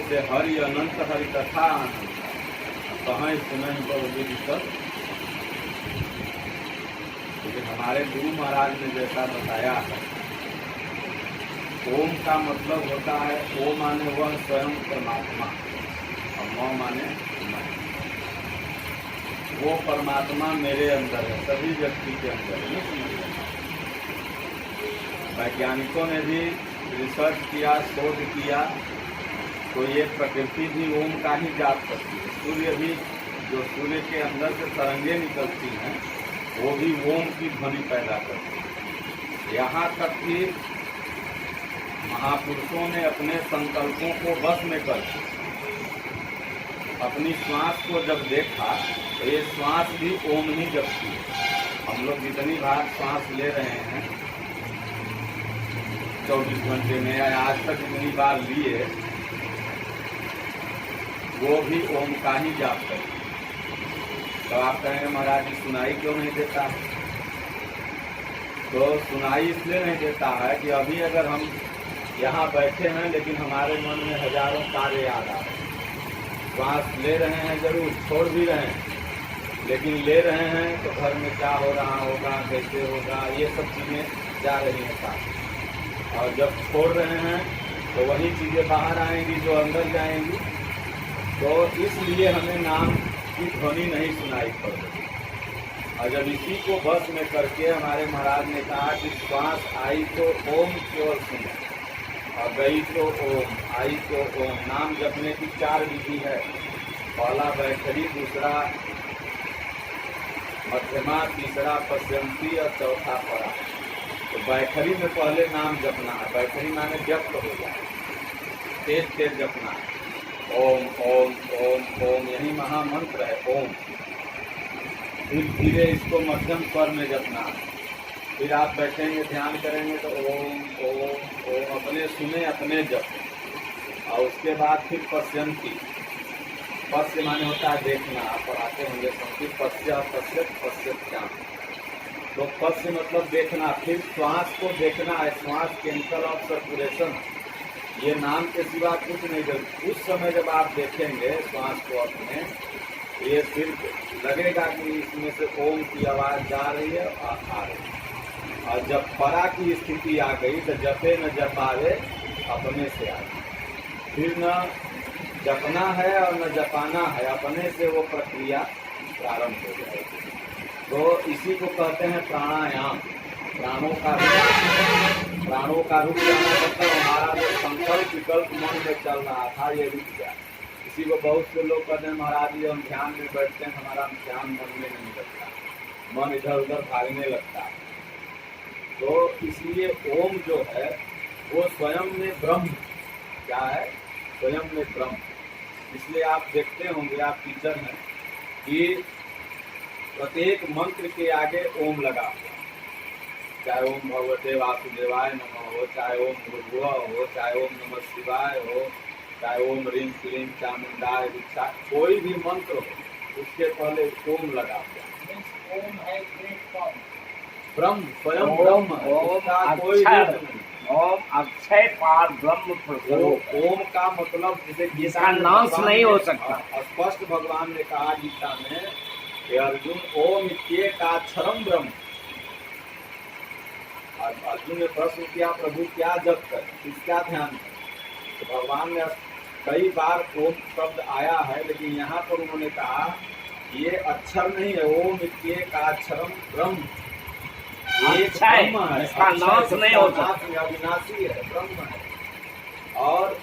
जैसे हरि अनंत हरि कथा आनंद कहाँ सुने बहुविध सब। लेकिन हमारे गुरु महाराज ने जैसा बताया है, ओम का मतलब होता है, ओ माने वह स्वयं परमात्मा और म माने मैं। वो परमात्मा मेरे अंदर है, सभी व्यक्ति के अंदर है। वैज्ञानिकों ने भी रिसर्च किया, शोध किया, तो ये प्रकृति भी ओम का ही जाप करती है। सूर्य भी, जो सूर्य के अंदर से तरंगे निकलती हैं, वो भी ओम की ध्वनि पैदा करती है। यहाँ तक कि महापुरुषों ने अपने संकल्पों को वश में करके अपनी श्वास को जब देखा तो ये श्वास भी ओम ही जपती है। हम लोग जितनी बार श्वास ले रहे हैं 24 घंटे में या आज तक जितनी बार लिए, वो भी ओम का ही जाप करती है। तो आप कहेंगे महाराज जी सुनाई क्यों नहीं देता है? तो सुनाई इसलिए नहीं देता है कि अभी अगर हम यहाँ बैठे हैं लेकिन हमारे मन में हजारों कार्य याद आ रहे हैं। श्वास ले रहे हैं, जरूर छोड़ भी रहे हैं, लेकिन ले रहे हैं तो घर में क्या हो रहा होगा, कैसे होगा, ये सब चीजें जा रही हैं साथ। और जब छोड़ रहे हैं तो वही चीजें बाहर आएंगी जो अंदर जाएंगी। तो इसलिए हमें नाम की ध्वनि नहीं सुनाई पड़ रही। और जब इसी को बस में करके हमारे महाराज ने कहा कि श्वास आई तो ओम केवल सुनो और गई तो ओम, आई तो ओम। नाम जपने की 4 विधि है। पहला वैखरी, दूसरा मध्यमा, तीसरा पश्यंती और चौथा परा। तो वैखरी में पहले नाम जपना है। वैखरी माने जप हो जाए, तेज तेज जपना है। ओम ओम ओम ओम, यही महामंत्र है ओम। फिर धीरे इसको मध्यम स्वर में जपना है। फिर आप बैठेंगे, ध्यान करेंगे तो ओम ओम ओम अपने सुने, अपने जप। और उसके बाद फिर पश्यंती। पश्य माने होता है देखना, आप पढ़ाते होंगे संस्कृत। पश्य पश्यत पश्यत क्या, तो पश्य मतलब देखना। फिर श्वास को देखना है, श्वास केमिकल ऑफ सर्कुलेशन, ये नाम के सिवा कुछ नहीं कर। उस समय जब आप देखेंगे श्वास को अपने, ये सिर्फ लगेगा कि इसमें से ओम की आवाज जा रही है और आ रही है। और जब परा की स्थिति आ गई तो जपे न जपावे, अपने से आ गई। फिर न जपना है और न जपाना है, अपने से वो प्रक्रिया प्रारंभ हो जाएगी। तो इसी को कहते हैं प्राणायाम। प्राणों का रुक जाना, मतलब हमारा जो संकल्प विकल्प मन में चल रहा था ये रुक गया। इसी को बहुत से लोग कहते हैं महाराज जी हम ध्यान में बैठते हैं, हमारा ध्यान मन में नहीं लगता, मन इधर उधर भागने लगता है। तो इसलिए ओम जो है वो स्वयं में ब्रह्म, क्या है? स्वयं में ब्रह्म। इसलिए आप देखते होंगे, आप टीचर हैं, कि प्रत्येक मंत्र के आगे ओम लगा हुआ, चाहे ओम भगवते वासुदेवाय नमः हो, चाहे ओम भूर्भुवः हो, चाहे ओम नमः शिवाय हो, चाहे ओम ह्रीं क्लीं चामुंडाय विद्महे, कोई भी मंत्र हो उसके पहले ओम लगा हुआ। ओम है ब्रह्म, स्वयं ब्रह्म, उसका कोई रूप नहीं। ओम अक्षय पार ब्रह्म स्वरूप। ओम का मतलब जैसे जिसका नाश नहीं हो सकता। स्पष्ट भगवान ने कहा गीता में कि अर्जुन ओम इत्येकाक्षरम ब्रह्म। अर्जुन ने प्रश्न किया प्रभु क्या जप कर, किसका ध्यान? तो भगवान ने कई बार ओम शब्द आया है, लेकिन यहाँ पर उन्होंने कहा ये अक्षर नहीं है, ओम इत्येकाक्षरम ब्रह्म। एक ब्रह्म है, इसका नाश नहीं हो सकता, अविनाशी है, ब्रह्म है। और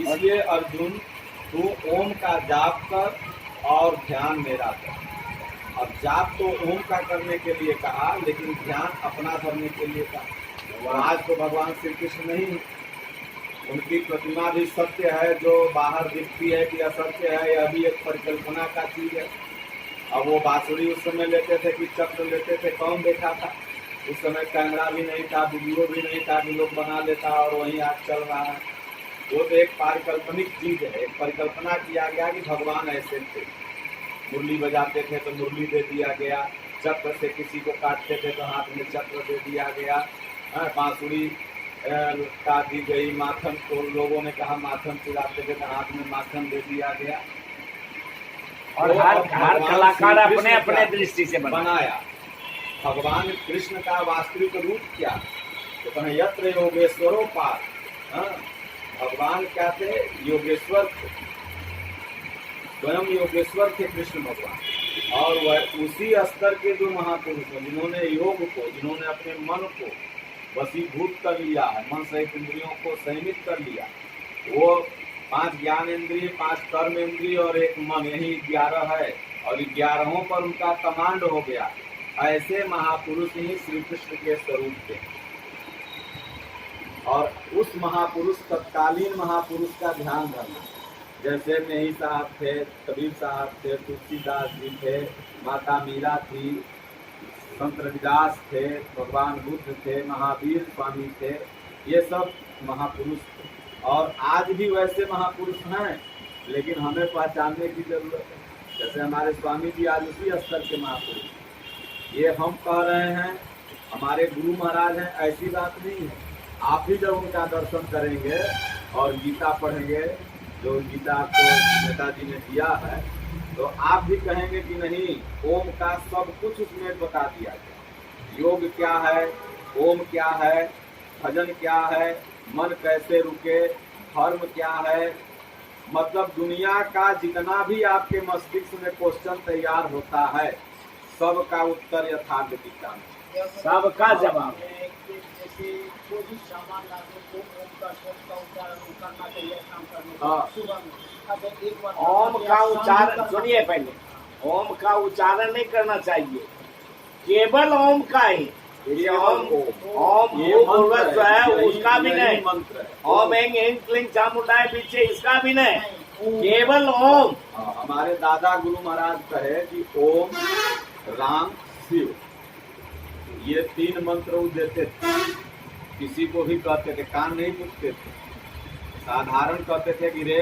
इसलिए अर्जुन तू ओम का जाप कर और ध्यान मेरा कर। अब जाप तो ओम का करने के लिए कहा, लेकिन ध्यान अपना करने के लिए कहा। आज तो भगवान श्री कृष्ण नहीं, उनकी प्रतिमा भी सत्य है, जो बाहर दिखती है कि असत्य है, यह भी एक परिकल्पना का चीज है। अब वो बांसुरी उस समय लेते थे कि चक्र लेते थे, कौन देखा था? उस समय कैमरा भी नहीं था, वीडियो भी नहीं था कि लोग बना लेता और वहीं आज चल रहा है। वो तो एक पारिकल्पनिक चीज है, एक परिकल्पना किया गया कि भगवान ऐसे थे। मुरली बजाते थे तो मुरली दे दिया गया, चक्र से किसी को काटते थे तो हाथ में चक्र दे दिया गया, बांसुरी का दी गई, माखन को लोगों ने कहा माखन पिलाते थे तो हाथ में माखन दे दिया गया। और तो हर अब हर भगवान कलाकार श्री अपने कृष्ण अपने का दृष्टि से बनाया। भगवान कृष्ण का वास्तविक रूप क्या, तो कहें यत्र योगेश्वरो पार। हाँ, भगवान क्या थे? योगेश्वर थे, स्वयं योगेश्वर थे कृष्ण भगवान। और वह उसी स्तर के जो महापुरुष हैं जिन्होंने योग को, जिन्होंने अपने मन को वशीभूत कर लिया है, मन सहित इंद्रियों को संयमित कर लिया, वो 5 ज्ञान इंद्रिय, 5 कर्म इंद्रिय और 1 मन, यही 11 है, और 11 पर उनका कमांड हो गया। ऐसे महापुरुष ही श्री कृष्ण के स्वरूप थे। और उस महापुरुष, तत्कालीन महापुरुष का ध्यान रखना, जैसे मेही साहब थे, कबीर साहब थे, तुलसीदास जी थे, माता मीरा थी, संत रविदास थे, भगवान बुद्ध थे, महावीर स्वामी थे, ये सब महापुरुष थे। और आज भी वैसे महापुरुष हैं, लेकिन हमें पहचानने की जरूरत है। जैसे हमारे स्वामी जी आज उसी स्तर के महापुरुष, ये हम कह रहे हैं हमारे गुरु महाराज हैं, ऐसी बात नहीं है। आप भी जब उनका दर्शन करेंगे और गीता पढ़ेंगे, जो गीता आपको नेताजी ने दिया है, तो आप भी कहेंगे कि नहीं, ओम का सब कुछ उसमें बता दिया गया। योग क्या है, ओम क्या है, भजन क्या है, मन कैसे रुके, धर्म क्या है, मतलब दुनिया का जितना भी आपके मस्तिष्क में क्वेश्चन तैयार होता है, सबका उत्तर यथार्थ गीता में, सबका जवाब। जैसे कोई भी सामान लाते तो ओम का शब्द का उच्चारण करना चाहिए काम करने हाँ। के सुबह में। अगर एक बार ओम का उच्चारण सुनिए, पहले ओम का उच्चारण नहीं करना चाहिए, केवल ओम का ही। ये ओम ओम ये भूर्भुवः मंत्र है, स्वः, उसका भी यही नहीं। मंत्र है। ओम ऐं ह्रीं क्लीं चामुंडाय पीछे, इसका भी नहीं, केवल ओम। हमारे दादा गुरु महाराज कहे कि ओम, राम, शिव, ये 3 मंत्र वो देते थे। किसी को भी कहते थे, कान नहीं पूछते थे, साधारण कहते थे कि रे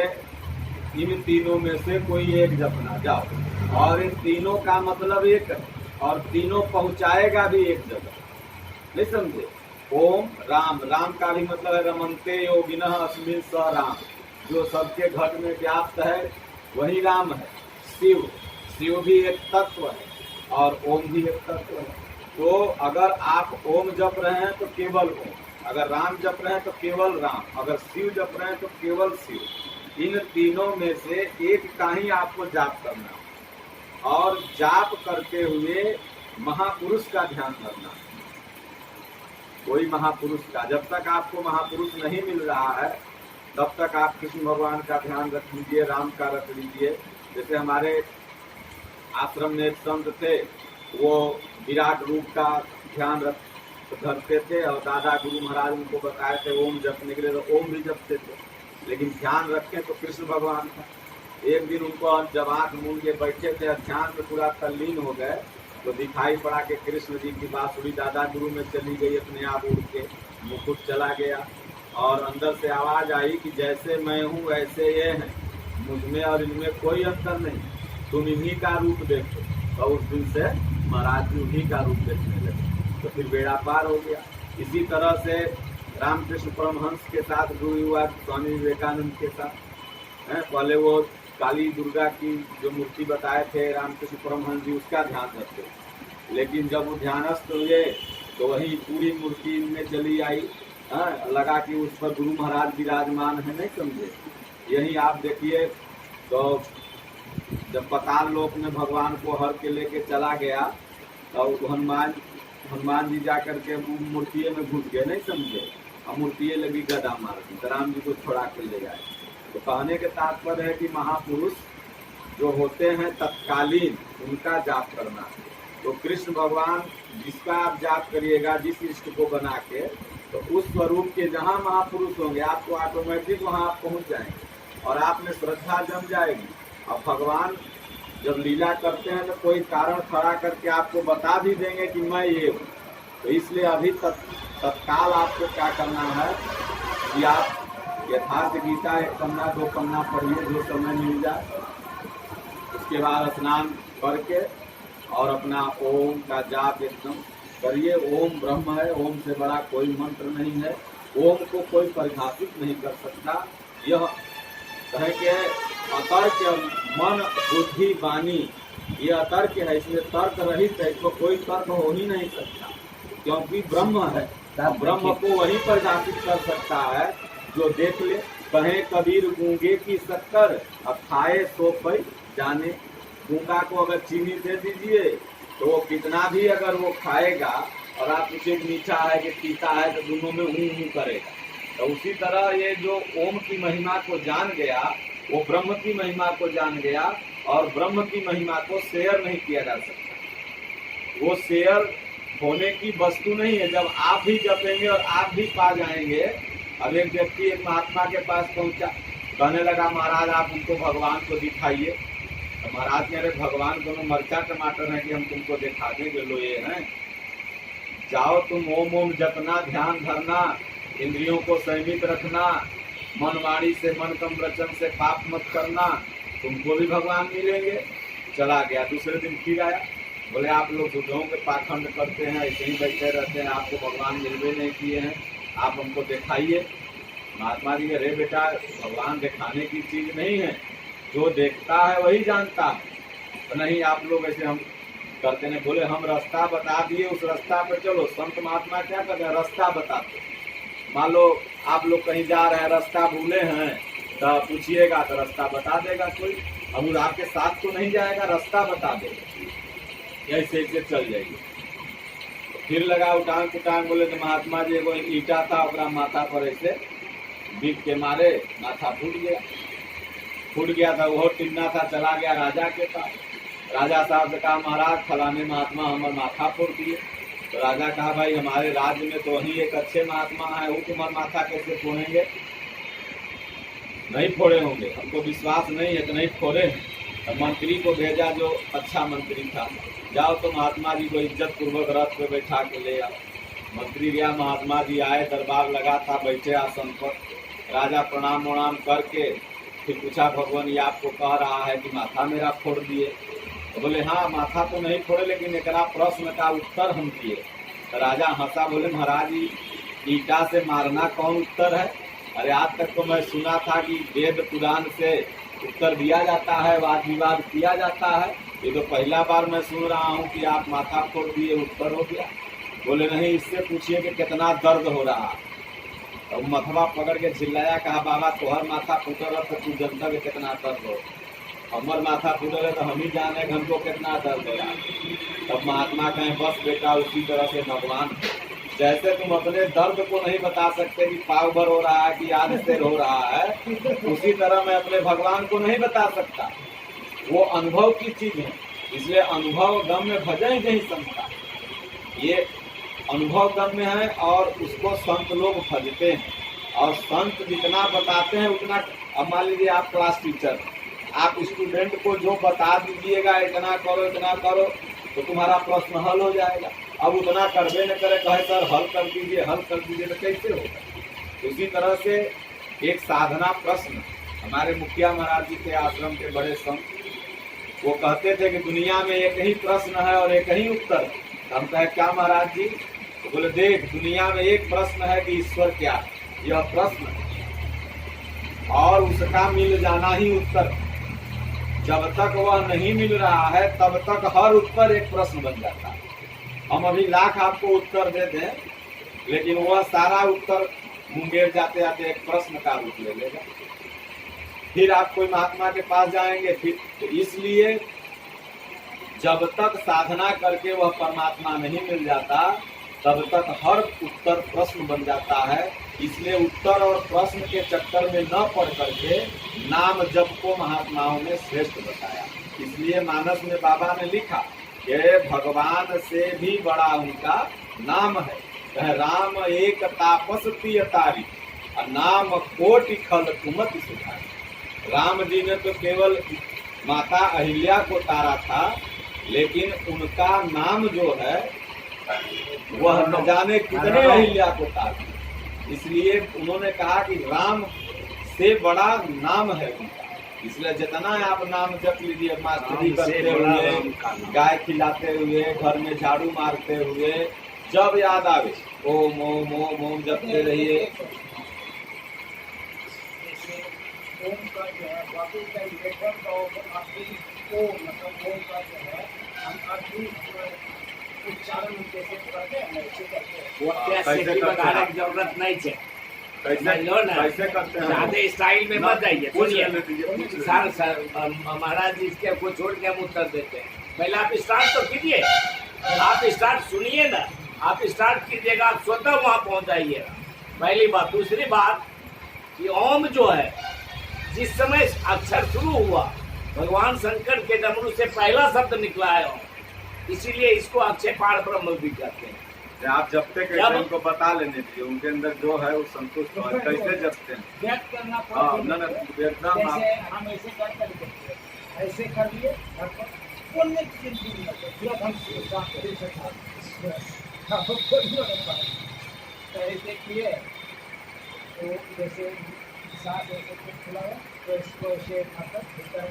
इन तीनों में से कोई एक जपना जाओ, और इन तीनों का मतलब एक है, और तीनों पहुंचाएगा भी एक जगह। नहीं समझे? ओम राम, राम का भी मतलब है रमन्ते योगिनः अस्मिन् स राम, जो सबके घट में व्याप्त है वही राम है। शिव, शिव भी एक तत्व है, और ओम भी एक तत्व है। तो अगर आप ओम जप रहे हैं तो केवल ओम, अगर राम जप रहे हैं तो केवल राम, अगर शिव जप रहे हैं तो केवल शिव। इन तीनों में से एक का ही आपको जाप करना, और जाप करते हुए महापुरुष का ध्यान करना। कोई महापुरुष का, जब तक आपको महापुरुष नहीं मिल रहा है तब तक आप कृष्ण भगवान का ध्यान रख लीजिए, राम का रख लीजिए। जैसे हमारे आश्रम में एक संत थे, वो विराट रूप का ध्यान रखते थे, और दादा गुरु महाराज उनको बताए थे ओम जपने के लिए, तो ओम भी जपते थे, लेकिन ध्यान रखें तो कृष्ण भगवान का। एक दिन उनको जब आँख मूंद के बैठे थे, ध्यान में पूरा तल्लीन हो गए, तो दिखाई पड़ा कि कृष्ण जी की बांसुरी दादा गुरु में चली गई, अपने आप उड़ के मुकुट चला गया, और अंदर से आवाज आई कि जैसे मैं हूँ वैसे ये हैं, मुझमें और इनमें कोई अंतर नहीं, तुम इन्हीं का रूप देखो। तो उस दिन से महाराज जी उन्हीं का रूप देखने लगे, तो फिर बेड़ा पार हो गया। इसी तरह से रामकृष्ण परमहंस के साथ गुरु हुआ, स्वामी विवेकानंद के साथ है। पहले वो काली दुर्गा की जो मूर्ति बताए थे रामकृष्ण परमहंस जी, उसका ध्यान रखते, लेकिन जब वो ध्यानस्थ हुए तो वही पूरी मूर्ति में चली आई, लगा कि उस पर गुरु महाराज विराजमान है। नहीं समझे? यही आप देखिए, तो जब पाताल लोक में भगवान को हर के लेके चला गया, तो हनुमान जी जा करके मूर्तिये में घुस गए। नहीं समझे? और मूर्तिये लगी गदा मारती, तो राम जी को छोड़ा के ले जाए। तो कहने के तात्पर्य है कि महापुरुष जो होते हैं तत्कालीन, उनका जाप करना। तो कृष्ण भगवान जिसका आप जाप करिएगा, जिस इष्ट को बना के, तो उस स्वरूप के जहाँ महापुरुष होंगे आपको ऑटोमेटिक वहाँ आप पहुँच जाएंगे, और आप में श्रद्धा जम जाएगी। अब भगवान जब लीला करते हैं तो कोई कारण खड़ा करके आपको बता भी देंगे कि मैं ये हूँ। तो इसलिए अभी तत्काल आपको क्या करना है कि आप यथार्थ गीता 1 पन्ना 2 पन्ना पढ़िए, जो समय मिल जाए। उसके बाद स्नान करके और अपना ओम का जाप एकदम करिए। ओम ब्रह्म है, ओम से बड़ा कोई मंत्र नहीं है। ओम को कोई परिभाषित नहीं कर सकता। यह कहे कि अतर्क मन बुद्धि वाणी, ये अतर्क है, इसलिए तर्क रहित है, इसको कोई तर्क हो ही नहीं सकता, क्योंकि ब्रह्म है। ब्रह्म को वही परिभाषित कर सकता है जो देख ले। कहे कबीर गूंगे की शक्कर, अब खाए सो पै जाने। गूंगा को अगर चीनी दे दीजिए तो वो कितना भी अगर वो खाएगा और आप पूछे मीठा है कि तीता है तो दोनों में ऊँ करेगा। तो उसी तरह ये जो ओम की महिमा को जान गया वो ब्रह्म की महिमा को जान गया, और ब्रह्म की महिमा को शेयर नहीं किया जा सकता। वो शेयर होने की वस्तु नहीं है। जब आप भी जपेंगे और आप भी पा जाएंगे। अब एक व्यक्ति एक महात्मा के पास पहुंचा, कहने लगा महाराज आप उनको भगवान को दिखाइए। तो महाराज कह रहे भगवान दोनों मरचा टमाटर हैं कि हम तुमको दिखा दें जो लो ये हैं। जाओ तुम ओम ओम जपना, ध्यान धरना, इंद्रियों को संयमित रखना, मन वाणी से मन कम वचन से पाप मत करना, तुमको भी भगवान मिलेंगे। चला गया। दूसरे दिन फिर आया, बोले आप लोग बुद्धों के पाखंड करते हैं, ऐसे ही बैठे रहते हैं, आपको भगवान मिलवे नहीं किए हैं, आप हमको दिखाइए। महात्मा जी कहे रे बेटा भगवान दिखाने की चीज नहीं है, जो देखता है वही जानता है। तो नहीं आप लोग ऐसे हम करते नहीं। बोले हम रास्ता बता दिए, उस रास्ता पर चलो। संत महात्मा क्या करते हैं, रास्ता बताते। मान लो आप लोग कहीं जा रहे हैं, रास्ता भूले हैं तो पूछिएगा तो रास्ता बता देगा कोई। अब आपके साथ तो नहीं जाएगा, रास्ता बता देगा, ऐसे ऐसे चल जाएगी। फिर लगा उटांग पुटांग। बोले तो महात्मा जी वो ईटा था, अपना माथा पर ऐसे बीत के मारे, माथा फूट गया था। वो टिन्ना था, चला गया राजा के पास। राजा साहब से कहा महाराज फलाने महात्मा हमारा माथा फोड़ दिए। तो राजा कहा भाई हमारे राज्य में तो वही एक अच्छे महात्मा है, वो तुम्हारा माथा कैसे फोड़ेंगे? नहीं फोड़े होंगे, हमको विश्वास नहीं है तो नहीं फोड़े। तो मंत्री को भेजा जो अच्छा मंत्री था, जाओ तो महात्मा जी को इज्जत पूर्वक रथ पे बैठा के ले आओ। मंत्री गया, महात्मा जी आए, दरबार लगा था, बैठे आसन पर। राजा प्रणाम वणाम करके फिर पूछा भगवान ये आपको कह रहा है कि माथा मेरा फोड़ दिए? तो बोले हाँ माथा तो नहीं फोड़े, लेकिन एक प्रश्न का उत्तर हम दिए। तो राजा हंसा, बोले महाराज जी ईटा से मारना कौन उत्तर है? अरे आज तक तो मैं सुना था कि वेद पुराण से उत्तर दिया जाता है, वाद विवाद किया जाता है। ये तो पहला बार मैं सुन रहा हूँ कि आप माथा फोड़ दिए उत्तर हो गया। बोले नहीं, इससे पूछिए कि कितना दर्द हो रहा। तो मथवा पकड़ के चिल्लाया, कहा बाबा तोहर माथा फूटल तो तू जनता के कितना दर्द हो, हमर माथा फूटल है तो हम ही जाने हमको कितना दर्द हो रहा। तब महात्मा कहें बस बेटा उसी तरह से भगवान, जैसे तुम अपने दर्द को नहीं बता सकते कि पाव भर हो रहा है कि याद से हो रहा है, उसी तरह मैं अपने भगवान को नहीं बता सकता। वो अनुभव की चीज है, इसलिए अनुभव गम्य भजन नहीं संता। ये अनुभव गम्य है और उसको संत लोग भजते हैं। और संत जितना बताते हैं उतना, अब मान लीजिए आप क्लास टीचर, आप स्टूडेंट को जो बता दीजिएगा इतना करो तो तुम्हारा प्रश्न हल हो जाएगा। अब उतना करबे न करे, कहे सर हल कर दीजिए तो कैसे होगा? उसी तरह से एक साधना प्रश्न, हमारे मुखिया महाराज जी के आश्रम के बड़े संत वो कहते थे कि दुनिया में एक ही प्रश्न है और एक ही उत्तर। हम कहे क्या महाराज जी? तो बोले देख दुनिया में एक प्रश्न है कि ईश्वर क्या है, यह प्रश्न है, और उसका मिल जाना ही उत्तर। जब तक वह नहीं मिल रहा है तब तक हर उत्तर एक प्रश्न बन जाता है। हम अभी लाख आपको उत्तर दे दें, लेकिन वह सारा उत्तर मुंगेर जाते जाते एक प्रश्न का रूप ले लेगा। फिर आप कोई महात्मा के पास जाएंगे, फिर तो इसलिए जब तक साधना करके वह परमात्मा नहीं मिल जाता तब तक हर उत्तर प्रश्न बन जाता है। इसलिए उत्तर और प्रश्न के चक्कर में न पड़ करके नाम जप को महात्माओं ने श्रेष्ठ बताया। इसलिए मानस में बाबा ने लिखा कि भगवान से भी बड़ा उनका नाम है। कह राम एक तापस प्रिय तारी, नाम कोटि खल कुमति सुधारी। राम जी ने तो केवल माता अहिल्या को तारा था, लेकिन उनका नाम जो है वह न जाने कितने अहिल्या को तारा। इसलिए उन्होंने कहा कि राम से बड़ा नाम है उनका। इसलिए जितना आप नाम जप लीजिए, मास्टरी करते हुए, गाय खिलाते हुए, घर में झाड़ू मारते हुए, जब याद आवे ओम ओम ओम ओम जपते रहिए। जैसे ओम का जो है बाकी का लेटर का आखिरी ओ मतलब ओम का जो है हम आखिरी उच्चारण कैसे करते हैं ऐसे करते हैं। वो कैसे की बताने की जरूरत नहीं है। कैसे लो ना कैसे करते हैं? सादे स्टाइल में मत जाइए। पूछ सुनिए लेने दीजिए, पूछ लेने सर महाराज जी इसके को छोड़ के हम उत्तर देते हैं। पहले आप स्टार्ट तो कीजिए। आप स्टार्ट सुनिए ना, आप स्टार्ट कीजिएगा, आप स्वतः वहां पहुंच जाइएगा। पहली बात। दूसरी बात कि ओम जो है जिस समय अक्षर शुरू हुआ भगवान शंकर के डमरू से पहला शब्द निकला है ओम, इसीलिए इसको अक्षय पार ब्रह्म भी कहते हैं। आप जपते कैसे उनको बता लेने दीजिए, उनके अंदर जो है वो संतुष्ट हो कैसे जपते हैं। व्यक्त करना हाँ पड़ेगा। न एकदम आप जैसे हम ऐसे कर करके ऐसे कर लिए बोलने की जिंदगी में तुरंत हम ऐसे किए तो जैसे सांस ऐसे खुला है तो इसको ऐसे मतलब भीतर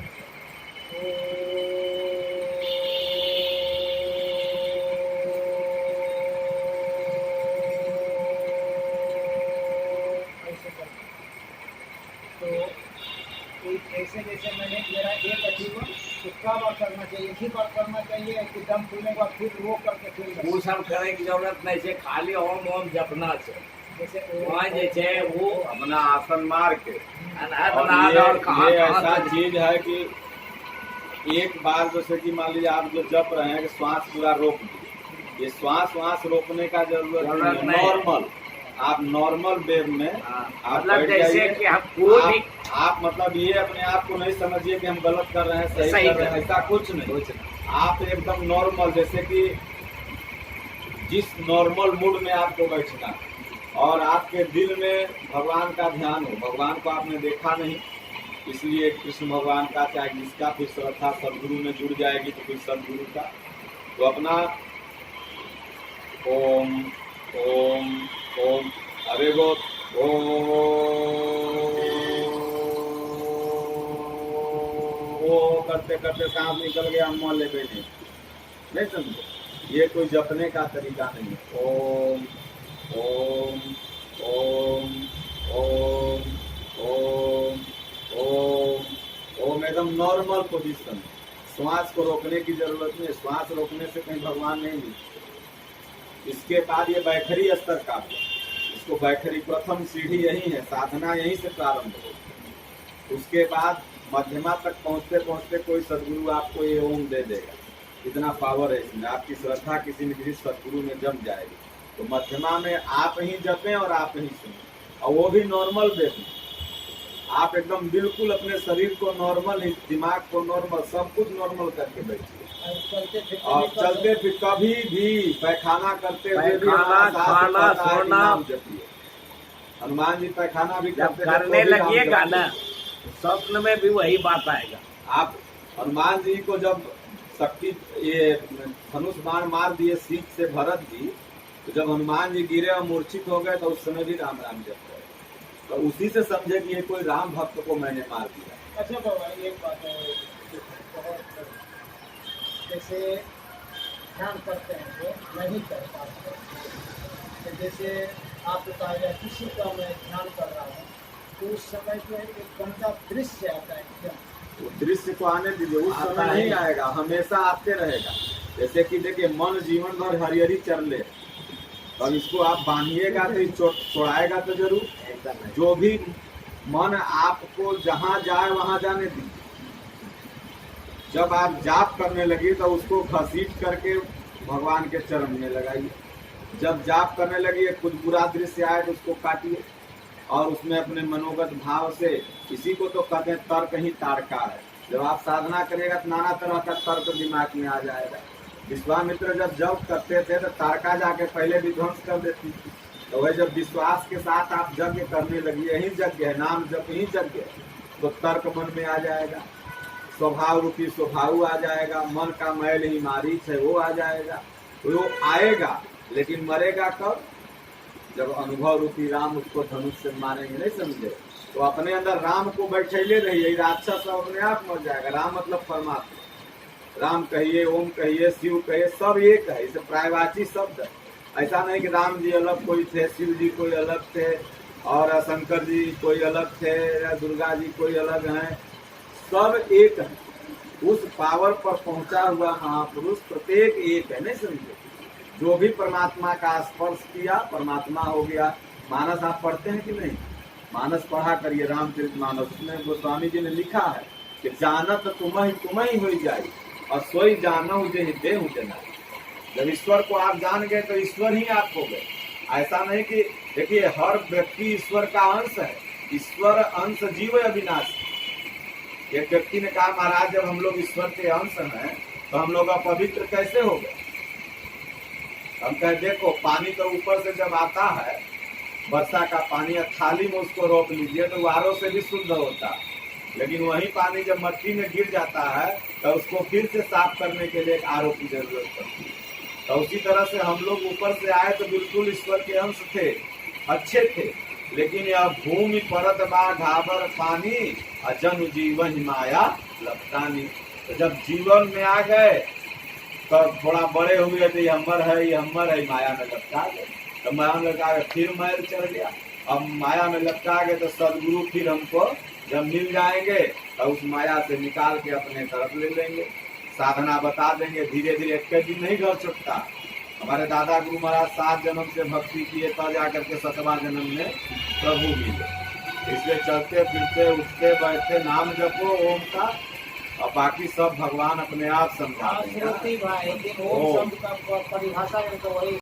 ऐसे करते तो ऐसे जैसे मैंने मेरा एक अभी हुआ तो क्या बार करना चाहिए, एक ही बार करना चाहिए कि दम खुलने के बाद फिर वो करके फिर वो सब करे की जरूरत नहीं है। खाली ओम ओम जपना है। जैसे वहाँ जैसे वो अपना आसन मार के अनाथ और नाद और कहाँ ये कहाँ ऐसा तक चीज है कि एक बार जैसे कि मान लीजिए आप जो जप रहे हैं कि श्वास पूरा रोक दीजिए। ये श्वास रोकने का जरूरत नहीं है। नॉर्मल आप नॉर्मल वेव में आप मतलब बैठ जैसे जाइए। कि हम कोई भी आप मतलब ये अपने आप को नहीं समझिए कि हम गलत कर रहे हैं सही कर रहे हैं, ऐसा कुछ नहीं। आप एकदम नॉर्मल जैसे कि जिस नॉर्मल मूड में आपको बैठना है और आपके दिल में भगवान का ध्यान हो। भगवान को आपने देखा नहीं इसलिए कृष्ण भगवान का चाहे जिसका फिर श्रद्धा सदगुरु में जुड़ जाएगी तो फिर सदगुरु का तो अपना ओम ओम ओम अरे गो ओ करते करते सांस निकल गया मुँह ले बैठे नहीं समझे। ये कोई जपने का तरीका नहीं है। ओम ओम ओम ओम ओम ओम ओम एकदम नॉर्मल पोजीशन। श्वास को रोकने की जरूरत नहीं। श्वास रोकने से कहीं भगवान नहीं मिलते। इसके बाद ये बैखरी स्तर का हुआ। इसको बैखरी प्रथम सीढ़ी यही है, साधना यहीं से प्रारंभ हो। उसके बाद मध्यमा तक पहुंचते पहुंचते कोई सदगुरु आपको ये ओम दे देगा। इतना पावर है इसमें। आपकी श्रद्धा किसी न किसी सदगुरु में जम जाएगी। तो मध्यमा में आप ही जपें और आप ही सुनें और वो भी नॉर्मल देखें। आप एकदम बिल्कुल अपने शरीर को नॉर्मल, दिमाग को नॉर्मल, सब कुछ नॉर्मल करके बैठिए। और चलते फिर कभी भी पैखाना करते हुए भी खाना सोना जपिए। हनुमान जी पैखाना भी जब करने लगिएगा ना स्वप्न में भी वही बात आएगा। आप हनुमान जी को जब शक्ति ये धनुष बाण मार दिए सीख से भरत जी, तो जब हनुमान जी गिरे और मूर्छित हो गए तो उस समय भी राम राम जप रहे। तो उसी से समझे कि ये कोई राम भक्त को मैंने मार दिया। अच्छा बाबा एक बात है, जैसे ध्यान करते हैं जो नहीं कर पाते, तो जैसे आप बता रहे किसी का मैं ध्यान कर रहा हूँ तो उस समय जो है एक गंदा दृश्य आता है क्या? वो दृश्य को आने दीजिए, उस समय नहीं आएगा, हमेशा आते रहेगा। जैसे कि देखिए मन जीवन भर हरिहरी चर ले, और इसको आप बांधिएगा तो छोड़ाएगा तो जरूर। जो भी मन आपको जहाँ जाए वहाँ जाने दीजिए। जब आप जाप करने लगे तो उसको घसीट करके भगवान के चरण में लगाइए। जब जाप करने लगी कुछ बुरा दृश्य आए तो उसको काटिए और उसमें अपने मनोगत भाव से, इसी को तो कहते हैं तर्क ही तारका है। जब आप साधना करेगा तो नाना तरह का तर्क दिमाग में आ जाएगा। विश्वामित्र जब जप करते थे तो तारका जाके पहले विध्वंस कर देती थी। तो वह जब विश्वास के साथ आप यज्ञ करने लगी, यही यज्ञ है, नाम जप ही यज्ञ है, तो तर्क मन में आ जाएगा, स्वभाव रूपी स्वभाव आ जाएगा, मन का मैल ही मारीच है वो आ जाएगा। वो आएगा लेकिन मरेगा कब? जब अनुभव रूपी राम उसको धनुष से मारेंगे। नहीं समझे? तो अपने अंदर राम को बैठेले रहिए, राक्षस अपने आप मर जाएगा। राम मतलब परमात्मा। राम कहिए, ओम कहिए, शिव कहिए, सब एक है। इसे प्रायवाची शब्द है। ऐसा नहीं कि राम जी अलग कोई थे, शिव जी कोई अलग थे, और शंकर जी कोई अलग थे, या दुर्गा जी कोई अलग हैं। सब एक है। उस पावर पर पहुंचा हुआ महापुरुष प्रत्येक एक है, नहीं समझे? जो भी परमात्मा का स्पर्श किया परमात्मा हो गया। मानस आप पढ़ते हैं कि नहीं? मानस पढ़ा करिए, रामचरितमानस में गोस्वामी जी ने लिखा है कि जानत तुम्हें हो जाए और सोई जानो जे देहु जना। जब ईश्वर को आप जान गए तो ईश्वर ही आप हो गए। ऐसा नहीं कि देखिए हर व्यक्ति ईश्वर का अंश है। ईश्वर अंश जीव अविनाशी। एक व्यक्ति ने कहा महाराज जब हम लोग ईश्वर के अंश हैं तो हम लोग अपवित्र कैसे हो गए? हम कहे देखो पानी तो ऊपर से जब आता है, वर्षा का पानी थाली में उसको रोक लीजिए तो आरओ से भी शुद्ध होता है, लेकिन वही पानी जब मट्टी में गिर जाता है तो उसको फिर से साफ करने के लिए एक आरओ की जरूरत पड़ती है। तो उसी तरह से हम लोग ऊपर से आए तो बिल्कुल ईश्वर के अंश थे, अच्छे थे, लेकिन यह भूमि परत बा ढाबर पानी अजन जीवन माया लपटानी। तो जब जीवन में आ गए तो थोड़ा बड़े हुए तो ये हमर है, माया में लपटा गए। तो माया में लगा फिर मैल चढ़ गया। अब माया में लपटा गए तो सदगुरु फिर हमको जब मिल जाएंगे तो उस माया से निकाल के अपने तरफ ले लेंगे, साधना बता देंगे। धीरे धीरे एक दिन नहीं घर छुटता। हमारे दादा गुरु महाराज 7 जन्म से भक्ति किए तब जाकर के 7वां जन्म में प्रभु मिले। इसलिए चलते फिरते उठते बैठते नाम जपो ओम का, और बाकी सब भगवान अपने आप समझा देंगे। भाई ओम शब्द का परिभाषा में तो वही